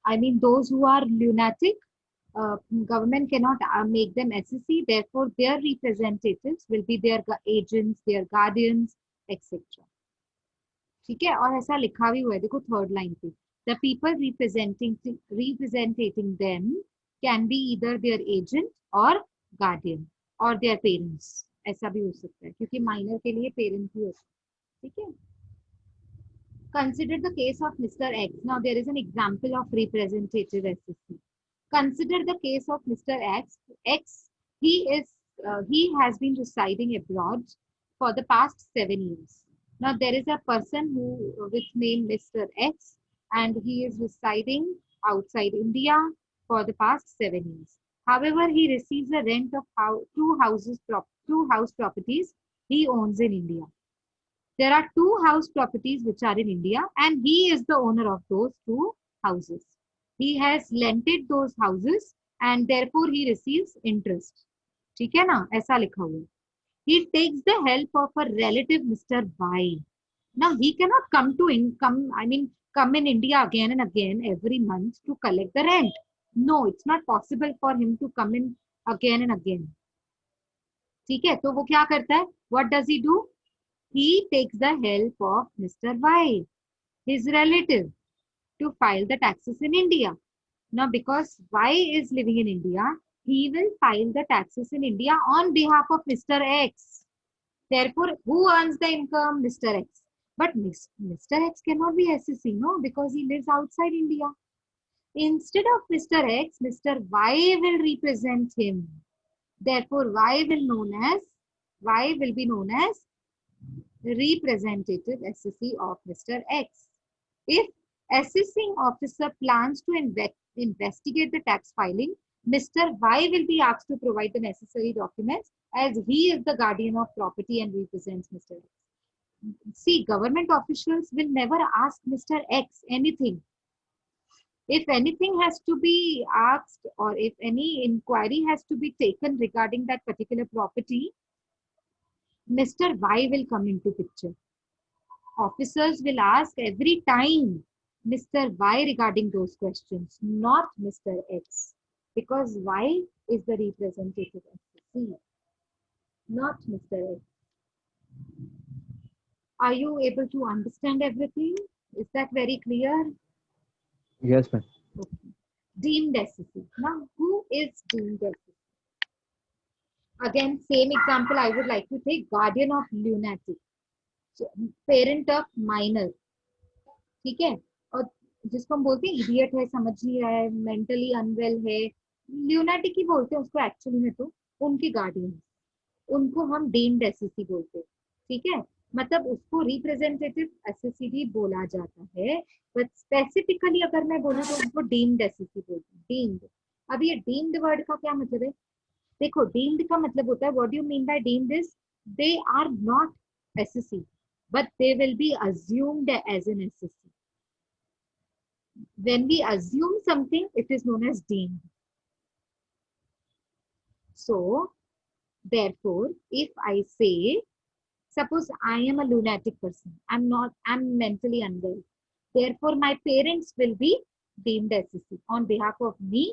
I mean, those who are lunatic, government cannot make them SSC. Therefore, their representatives will be their agents, their guardians, etc. ठीक है, और ऐसा लिखा भी हुआ है, देखो थर्ड लाइन पे, the people representing them can be either there agent और गार्डियन और देयर पेरेंट्स, ऐसा भी हो सकता है क्योंकि माइनर के लिए पेरेंट भी होता है, ठीक है। Consider the case of Mr. X. Now there is an example of representative SSC. Consider the case of Mr. X. X, he has been residing abroad for the past 7 years. Now there is a person who with name Mr. X, and he is residing outside India for the past 7 years. However, he receives a rent of two house properties he owns in India. There are two house properties which are in India, and he is the owner of those two houses. He has lented those houses and therefore he receives interest. ठीक है ना, ऐसा लिखा हुआ है. He takes the help of a relative, Mr. Y. Now he cannot come in India again and again every month to collect the rent. No, it's not possible for him to come in again and again. ठीक है, तो वो क्या करता है? What does he do? He takes the help of Mr. Y, his relative, to file the taxes in India. Now, because Y is living in India, he will file the taxes in India on behalf of Mr. X. Therefore, who earns the income? Mr. X. But Mr. X cannot be SSC, no, because he lives outside India. Instead of Mr. X, Mr. Y will represent him. Therefore, Y will be known as representative SSC of Mr. X. If assessing officer plans to investigate the tax filing, Mr. Y will be asked to provide the necessary documents as he is the guardian of property and represents Mr. X. See, government officials will never ask Mr. X anything. If anything has to be asked or if any inquiry has to be taken regarding that particular property, Mr. Y will come into picture. Officers will ask every time Mr. Y regarding those questions, not Mr. X, because Y is the representative SSC, not Mr. X. Are you able to understand everything? Is that very clear? Yes, ma'am. Okay. Deemed SSC. Now, who is deemed SSC? Again, same example I would like to take, guardian of lunatic, parent of minor, ठीक है, और जिसको हम बोलते हैं idiot है, समझ नहीं रहा है, मेंटली अनवेल है, ल्यूनाटिक ही बोलते हैं उसको एक्चुअली में, तो उनके गार्डियन, उनको हम डीम्ड एसएससी बोलते हैं, ठीक है, मतलब उसको रिप्रेजेंटेटिव एसएससी भी बोला जाता है, बट स्पेसिफिकली अगर मैं बोलूँ तो उनको डीम्ड एसएससी बोलते हैं, डीम्ड। अब ये डीम्ड वर्ड का क्या मतलब है? देखो, डीम्ड का मतलब होता है, what do you mean by deemed is they are not SSC but they will be assumed as an SSC. When we assume something, it is known as deemed. So, therefore, if I say, suppose I am a lunatic person, I'm mentally unwell. Therefore, my parents will be deemed SSC. On behalf of me,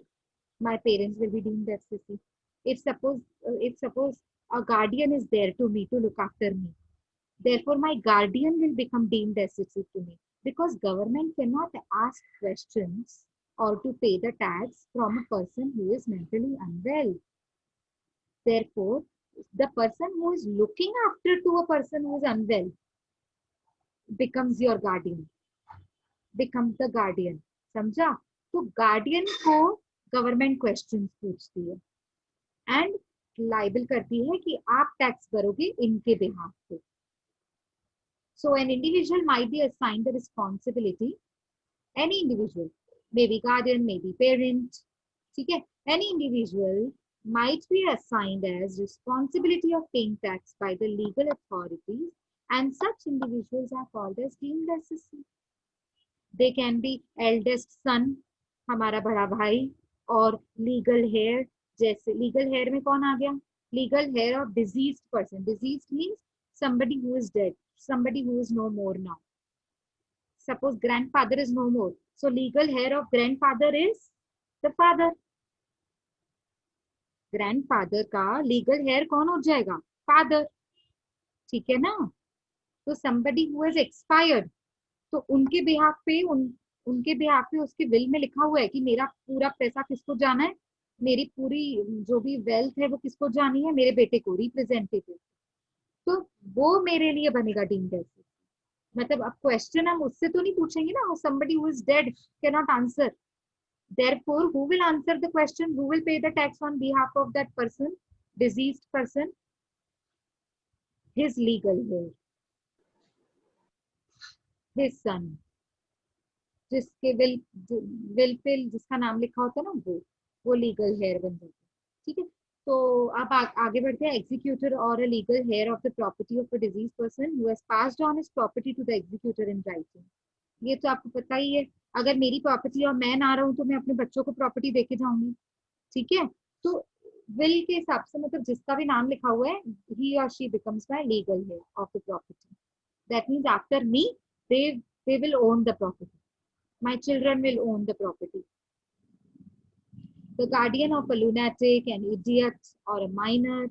my parents will be deemed SSC. If suppose a guardian is there to me to look after me, therefore my guardian will become deemed SSC to me, because government cannot ask questions or to pay the tax from a person who is mentally unwell. Therefore, the person who is looking after to a person who is unwell becomes your guardian, becomes the guardian. समझा? तो guardian को government questions पूछती है and liable करती है कि आप tax भरोगे इनके behalf पे. So an individual might be assigned the responsibility, any individual, maybe guardian, maybe parent, okay? Any individual might be assigned as responsibility of paying tax by the legal authorities, and such individuals are called as deemed SSC. They can be eldest son, हमारा बड़ा भाई, और legal heir, जैसे legal heir में कौन आ गया? Legal heir of deceased person. Deceased means somebody who is dead, somebody who is no more now. suppose grandfather is no more, so legal heir of grandfather is the father. Grandfather का legal hair कौन हो जाएगा? Father. ठीक है ना? तो somebody who has expired, तो उनके बिहाफ पे उनके बिहाफ पे उसके विल में लिखा हुआ है कि मेरा पूरा पैसा किसको जाना है, मेरी पूरी जो भी वेल्थ है वो किसको जानी है, मेरे बेटे को, रिप्रेजेंटेटिव. तो वो मेरे लिए बनेगा डीम्ड एसेट. मतलब अब क्वेश्चन हम उससे तो नहीं पूछेंगे ना, somebody who is dead cannot answer. Therefore, who will answer the question? Who will pay the tax on behalf of that person, deceased person? His legal heir, his son. जिसके will pay जिसका नाम लिखा होता है ना, वो legal hair बन जाता है. ठीक है. तो अब आगे बढ़ते हैं. एग्जीक्यूटर और a legal heir of the property of a disease person who has passed on his property to the executor in writing. ये तो आपको पता ही है. अगर मेरी प्रॉपर्टी और मैं ना रहूं तो मैं अपने बच्चों को प्रॉपर्टी देके जाऊंगी. ठीक है. तो विल के हिसाब से मतलब जिसका भी नाम लिखा हुआ है, ही और she becomes my legal heir of the property. That means after me they will own the property. My children will own the property. The guardian of a lunatic, an idiot or a minor.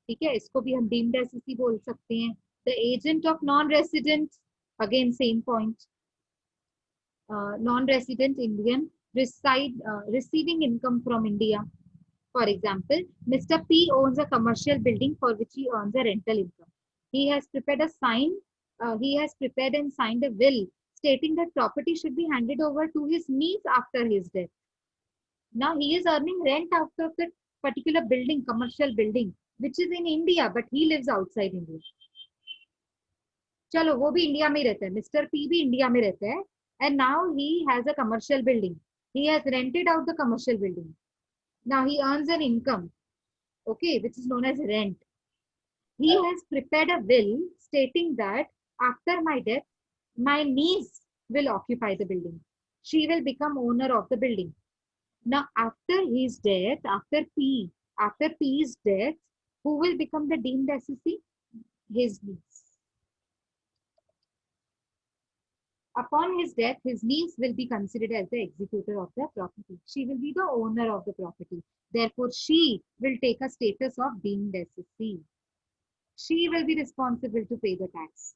ठीक है. इसको भी हम deemed as बोल सकते हैं. The agent of non-resident, again same point. Non-resident Indian receiving income from India. For example, Mr. P owns a commercial building for which he earns a rental income. He has prepared and signed a will stating that property should be handed over to his niece after his death. Now he is earning rent out of that particular building, commercial building, which is in India, but he lives outside India. चलो वो भी India में रहता है, mister P भी India में रहता है, and now he has a commercial building. He has rented out the commercial building. Now he earns an income, okay, which is known as rent. He has prepared a will stating that after my death, my niece will occupy the building. She will become owner of the building. Now, after his death, after P's death, who will become the deemed assessee? His niece. Upon his death, his niece will be considered as the executor of the property. She will be the owner of the property. Therefore, she will take a status of deemed assessee. She will be responsible to pay the tax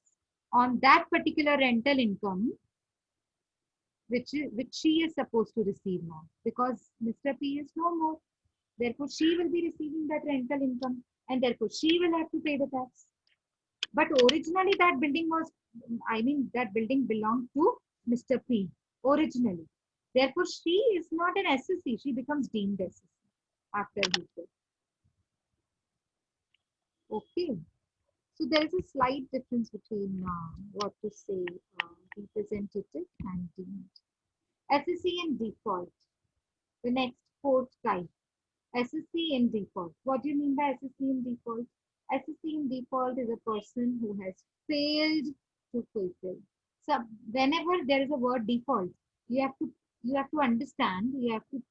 on that particular rental income, which she is supposed to receive now, because Mr. P is no more. Therefore, she will be receiving that rental income, and therefore she will have to pay the tax. But originally that building that building belonged to Mr. P originally. Therefore, she is not an assessee. She becomes deemed assessee after his death. Okay. So there is a slight difference between what to say, representative and deemed. Assessee and default. The next fourth type. Assessee in default. What do you mean by assessee in default? Assessee in default is a person who has failed to fulfill. So whenever there is a word default, you have to understand. You have to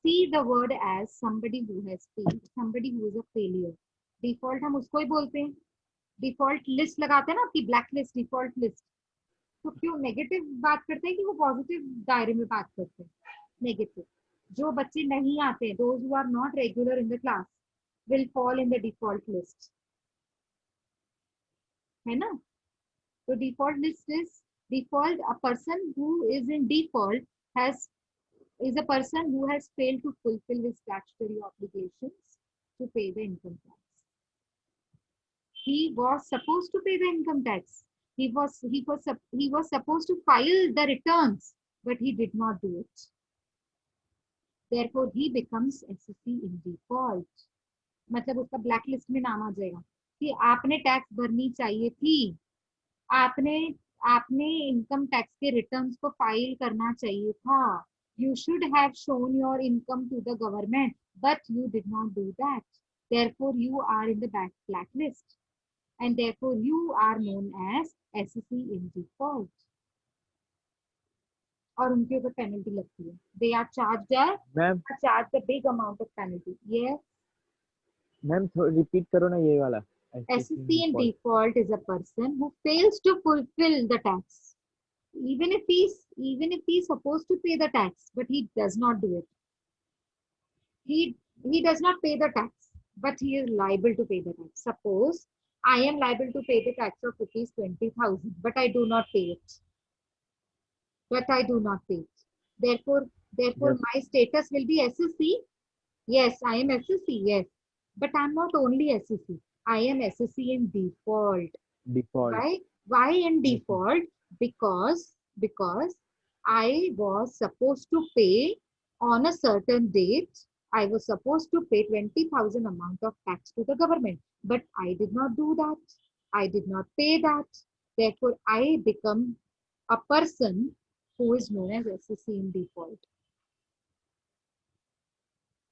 see the word as somebody who has failed, somebody who is a failure. Default हम उसको ही बोलते हैं. Default list लगाते हैं ना, आपकी black list, default list. तो क्यों नेगेटिव बात करते हैं कि वो पॉजिटिव दायरे में बात करते हैं? नेगेटिव. जो बच्चे नहीं आते, those who are not regular in the class will fall in the default list. है ना? So default list is default. A person who is in default is a person who has failed to fulfill his statutory obligations to pay the income tax. He was supposed to pay the income tax. He was supposed to file the returns, but he did not do it. Therefore, he becomes assessee in default. मतलब उसका black list में नाम आ जाएगा कि आपने tax भरनी चाहिए थी, आपने इनकम टैक्स के रिटर्न्स को फाइल करना चाहिए था. You should have shown your income to the government, but you did not do that. Therefore, you are in the blacklist, and therefore you are known as assessee in default. और उनके ऊपर penalty लगती है. They are charged a big amount of penalty. Yes. Ma'am repeat करो ना ये वाला. SSC in default is a person who fails to fulfill the tax. Even if he's supposed to pay the tax, but he does not do it. He does not pay the tax, but he is liable to pay the tax. Suppose I am liable to pay the tax of rupees 20,000, but I do not pay it. But I do not pay it. Therefore, Yes. my status will be SSC. Yes, I am SSC. Yes, but I'm not only SSC. I am SSC in default. Default. Why in Yes, ma'am. default? Because I was supposed to pay on a certain date. I was supposed to pay 20,000 amount of tax to the government, but I did not do that. I did not pay that. Therefore, I become a person who is known as SSC in default.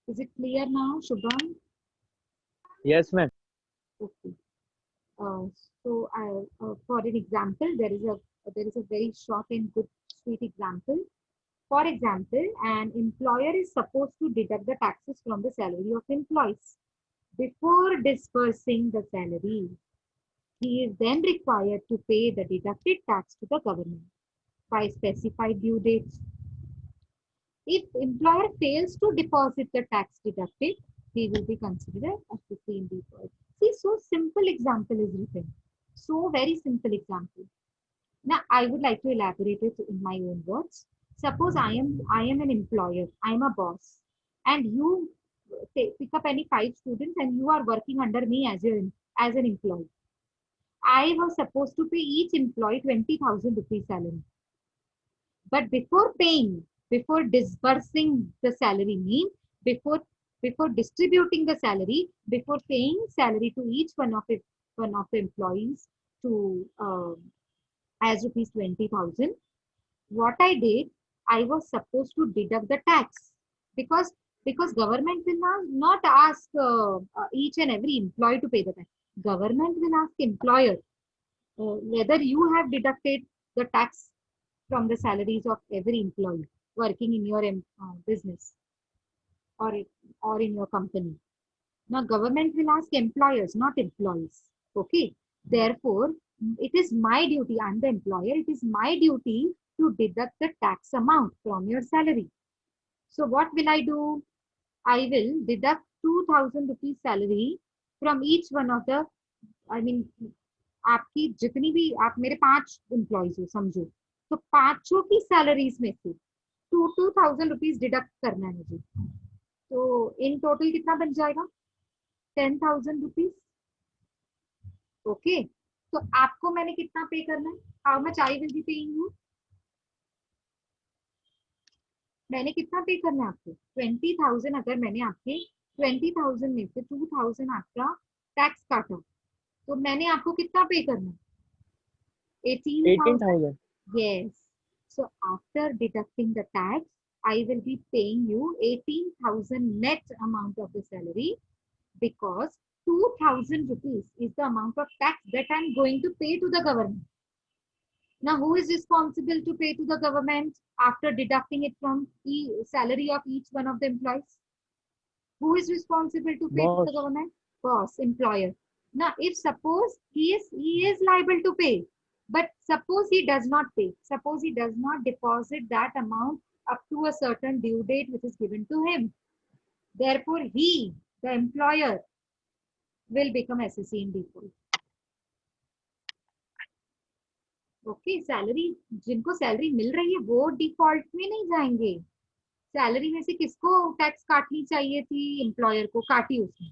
Is it clear now, Shubham? Yes, ma'am. Okay. Uh, for an example, there is a very short and good sweet example. For example, an employer is supposed to deduct the taxes from the salary of employees. Before disbursing the salary, he is then required to pay the deducted tax to the government by specified due dates. If employer fails to deposit the tax deducted, he will be considered as the same default. See, so simple example is written. So very simple example. Now, I would like to elaborate it in my own words. Suppose I am an employer, I am a boss, and you pick up any 5 students and you are working under me as an employee. I was supposed to pay each employee 20,000 rupees salary. But before disbursing the salary, means before before distributing the salary, before paying salary to each one of the employees to as rupees 20,000, what I did, I was supposed to deduct the tax because government will not ask each and every employee to pay the tax. Government will ask employer whether you have deducted the tax from the salaries of every employee working in your business or in your company. Now, government will ask employers, not employees. Okay. Therefore, it is my duty. I'm the employer. It is my duty to deduct the tax amount from your salary. So, what will I do? I will deduct 2,000 rupees salary from each one of the, I mean, आपकी जितनी भी आप मेरे 5 employees हो समझो तो पांचों की सैलरीज में से 2,000 रुपीज डिडक्ट करना है मुझे तो इन टोटल कितना बन जाएगा 10,000 रुपीज ओके तो आपको मैंने कितना पे करना है how much I will be paying you मैंने कितना पे करना है आपको 20,000 अगर मैंने आपके 20,000 में से 2,000 आपका टैक्स काटा तो मैंने आपको कितना पे करना है 18,000 18,000. yes so after deducting the tax I will be paying you 18,000 net amount of the salary because 2,000 rupees is the amount of tax that I'm going to pay to the government. Now, who is responsible to pay to the government after deducting it from the salary of each one of the employees? Who is responsible to pay to the Boss. government? Boss, employer. Now, if suppose he is liable to pay, but suppose he does not pay, suppose he does not deposit that amount up to a certain due date which is given to him. Therefore, he, the employer, will become SSC in default. Okay salary जिनको salary मिल रही है वो default में नहीं जाएंगे salary में से किसको टैक्स काटनी चाहिए थी एम्प्लॉयर को काटी उसने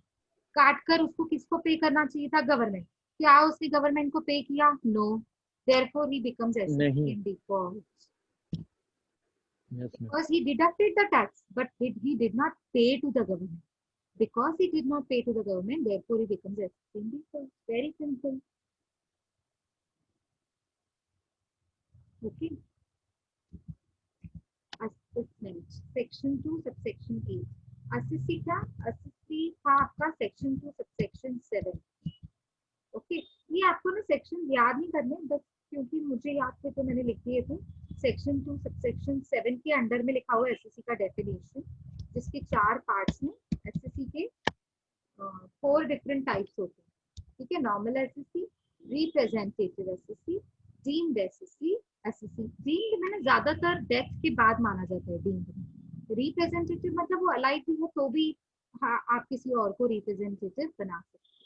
काट कर उसको किसको पे करना चाहिए था गवर्नमेंट क्या उसने गवर्नमेंट को पे किया no therefore he becomes SSC नहीं. In default Yes, ma'am. because he deducted the tax but he did not pay to the government because he did not pay to the government therefore he becomes SSC in default very simple okay assessment section 2 subsection 8 assessee का assessee था आपका section 2 subsection 7 okay ये आपको ना section याद नहीं करने बस क्योंकि मुझे याद थे तो मैंने लिख दिए थे सेक्शन 2 सबसेक्शन 7 के अंडर में लिखा हुआ एसएससी का डेफिनेशन जिसके 4 पार्ट्स हैं एसएससी के 4 डिफरेंट टाइप्स होते हैं ठीक है, normal SSC, representative SSC, deemed SSC, SSC. Deemed मैंने ज्यादातर डेथ के बाद माना जाता है डीम्ड। रिप्रेजेंटेटिव मतलब वो अलाइव भी है तो भी हाँ, आप किसी और को रिप्रेजेंटेटिव बना सकते हैं।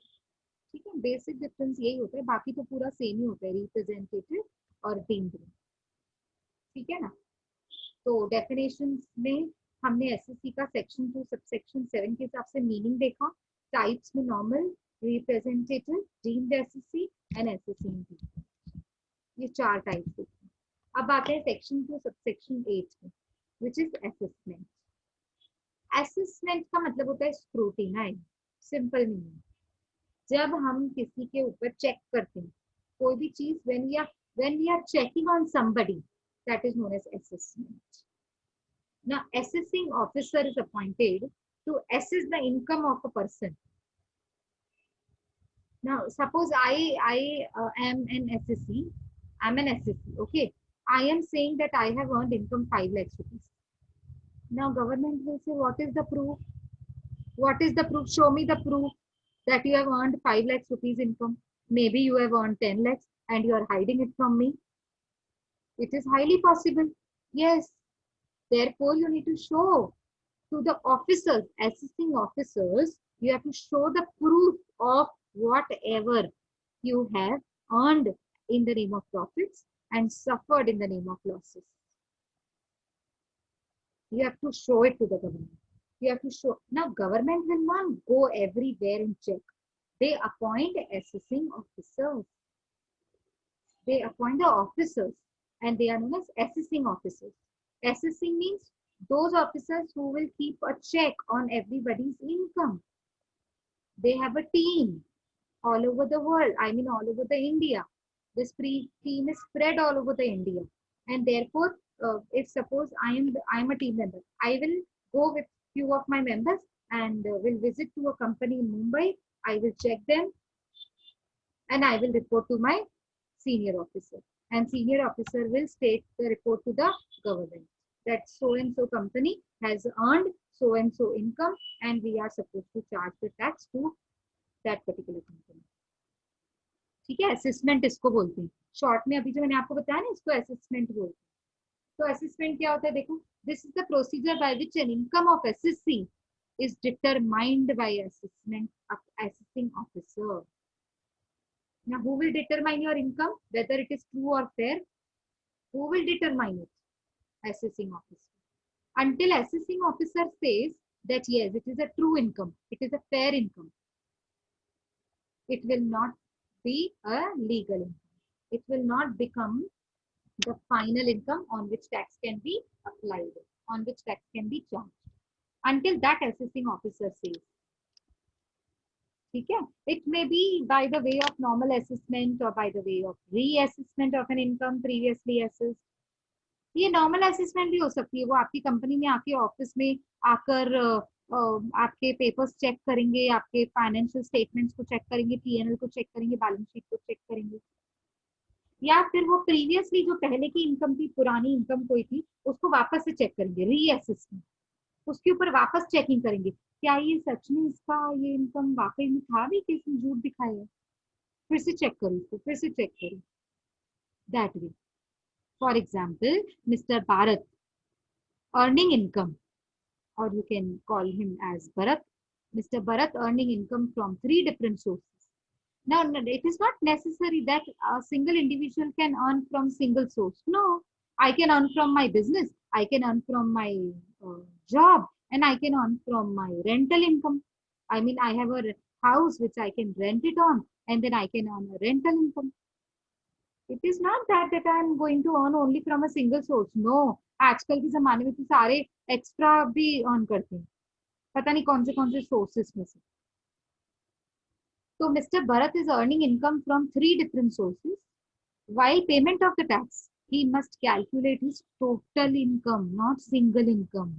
ठीक है, बेसिक डिफरेंस यही होता है, बाकी तो पूरा सेम ही होता है रिप्रेजेंटेटिव और डीम्ड। ठीक है ना। तो डेफिनेशन में हमने एसएससी का सेक्शन 2 सबसेक्शन 7 के हिसाब से मीनिंग देखा। टाइप्स में normal, representative, deemed SSC and SSC, ये 4 टाइप्स देखी। अब आते हैं सेक्शन 2 सबसेक्शन 8 में, विच इज असेसमेंट। असेसमेंट का मतलब होता है स्क्रूटिनाइज। सिंपल मीनिंग, जब हम किसी के ऊपर चेक करते हैं कोई भी चीज, when we are checking on somebody, that is known as assessment. Now assessing officer is appointed to assess the income of a person. Now suppose I am an SSC, I'm an SSC, okay. I am saying that I have earned income 5 lakhs rupees. Now government will say, what is the proof? What is the proof? Show me the proof that you have earned 5 lakhs rupees income. Maybe you have earned 10 lakhs and you are hiding it from me. It is highly possible. Yes. Therefore, you need to show to the officers, assessing officers, you have to show the proof of whatever you have earned in the name of profits and suffered in the name of losses. You have to show it to the government. You have to show. Now, government will not go everywhere and check. They appoint assessing officers. They appoint the officers and they are known as assessing officers. Assessing means those officers who will keep a check on everybody's income. They have a team all over the world. I mean, all over the India. This team is spread all over the India, and therefore, if suppose I am a team member, I will go with few of my members and will visit to a company in Mumbai. I will check them, and I will report to my senior officer, and senior officer will state the report to the government that so and so company has earned so and so income, and we are supposed to charge the tax to that particular company. ठीक है, assessment इसको बोलते हैं short में। अभी जो मैंने आपको बताया ना, इसको असेसमेंट बोलते हैं। तो असेसमेंट क्या होता है, देखो, this is the procedure by which an income of SSC is determined by assessing officer. Now, who will determine your income, whether it is true or fair? Who will determine it? Assessing officer. Until assessing officer says that yes, it is a true income, it is a fair income, it will not be a legal income. It will not become the final income on which tax can be applied, on which tax can be charged. Until that assessing officer says. ठीक है, it may be by the way of normal assessment or by the way of reassessment of an income previously assessed. ये normal assessment भी हो सकती है, वो आपकी company में आके ऑफिस में आकर आपके पेपर्स चेक करेंगे, आपके फाइनेंशियल स्टेटमेंट्स को चेक करेंगे, पीएनएल को चेक करेंगे, बैलेंस शीट को चेक करेंगे, या फिर वो प्रीवियसली जो पहले की इनकम थी, पुरानी इनकम कोई थी, उसको वापस से चेक करेंगे, रीअसेसमेंट, उसके ऊपर वापस चेकिंग करेंगे, क्या ये सच में इसका ये इनकम वाकई में था भी कि इसने झूठ दिखाया है, फिर से चेक करो इसको, फिर से चेक करो, that way. For example, mister Bharat earning income, or you can call him as Bharat. Mr. Bharat earning income from 3 different sources. Now, it is not necessary that a single individual can earn from single source. No, I can earn from my business, I can earn from my job, and I can earn from my rental income. I mean, I have a house which I can rent it on, and then I can earn a rental income. It is not that I am going to earn only from a single source. No, आजकल के जमाने में तो सारे extra भी earn करते हैं, पता नहीं कौन से सोर्सेस में से। तो mister Bharat is earning income from 3 different sources. While payment of the tax, he must calculate his total income, not single income.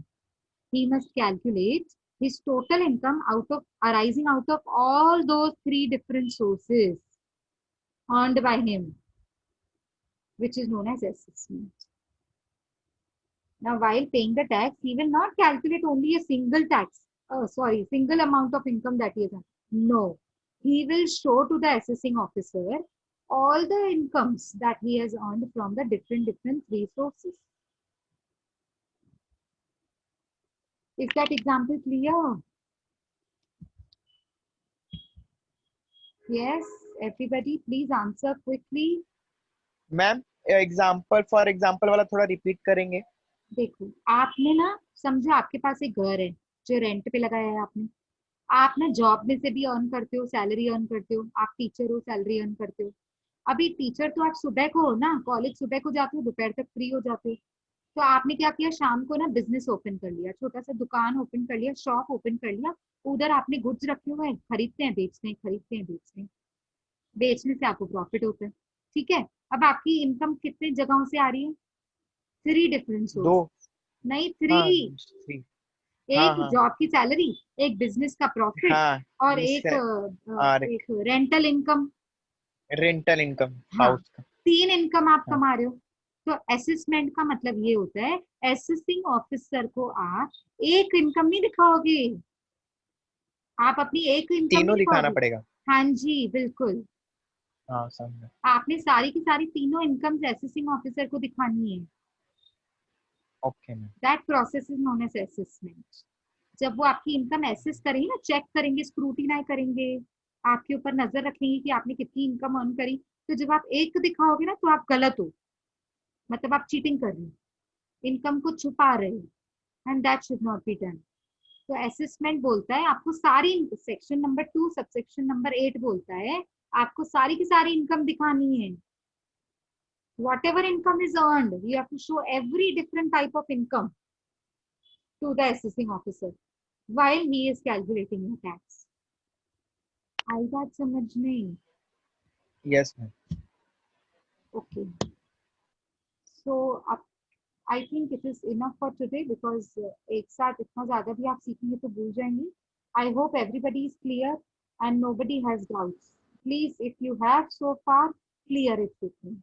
He must calculate his total income arising out of all those 3 different sources earned by him, which is known as assessment. Now, while paying the tax, he will not calculate only a single tax. Single amount of income that he has earned. No, he will show to the assessing officer all the incomes that he has earned from the different resources. Is that example clear? Yes, everybody, please answer quickly. Ma'am for example वाला थोड़ा repeat करेंगे? देखो, आपने ना समझो आपके पास एक घर है जो रेंट पे लगाया है आपने। आप ना जॉब में से भी अर्न करते हो, सैलरी अर्न करते हो, आप टीचर हो, सैलरी अर्न करते हो। अभी टीचर तो आप सुबह को हो ना, कॉलेज सुबह को जाते हो, दोपहर तक फ्री हो जाते हो। तो आपने क्या किया, शाम को ना बिजनेस ओपन कर लिया, छोटा सा दुकान ओपन कर लिया, शॉप ओपन कर लिया। उधर आपने गुड्स रखे हुए हैं, खरीदते हैं बेचते हैं, खरीदते हैं बेचते हैं। बेचने से आपको प्रॉफिट होता है, ठीक है। अब आपकी इनकम कितने जगहों से आ रही है? 3 डिफरेंट दो। सोर्स। नहीं, 3। हाँ 3। हाँ एक हाँ जॉब की सैलरी, एक बिजनेस का प्रॉफिट, हाँ। और इस और एक रेंटल इनकम। रेंटल इनकम हाँ, हाउस का। 3 इनकम आप हाँ कमा रहे हो। तो असेसमेंट का मतलब ये होता है, असेसिंग ऑफिसर को आप एक इनकम नहीं दिखाओगे, आप अपनी एक इनकम नहीं तीनों दिखाना दिखाओगे। पड़ेगा। हाँ जी, बिल्कुल। हाँ समझा। आपने सारी की सारी तीनों इनकम असेसिंग ऑफिसर को दिखानी है। Okay ma'am. That process is known as assessment. जब वो आपकी इनकम एसेस करेंगे ना, चेक करेंगे, स्क्रूटिनाइज करेंगे, आपके ऊपर नजर रखेंगे कि आपने कितनी इनकम अर्न करी। तो जब आप एक दिखाओगे ना, तो आप गलत हो, मतलब आप चीटिंग कर रहे हो, इनकम को छुपा रहे हो, and that should not be done. तो असेसमेंट बोलता है आपको सारी, सेक्शन नंबर 2 सबसेक्शन नंबर 8 बोलता है आपको सारी की सारी इनकम दिखानी है। whatever income is earned, you have to show every different type of income to the assessing officer while he is calculating your tax. आई बात समझ में? Yes ma'am. Okay, so I think it is enough for today because एक साथ इतना ज्यादा भी आप सीखेंगे तो भूल जाएंगे। I hope everybody is clear and nobody has doubts. Please, if you have so far, clear it with me.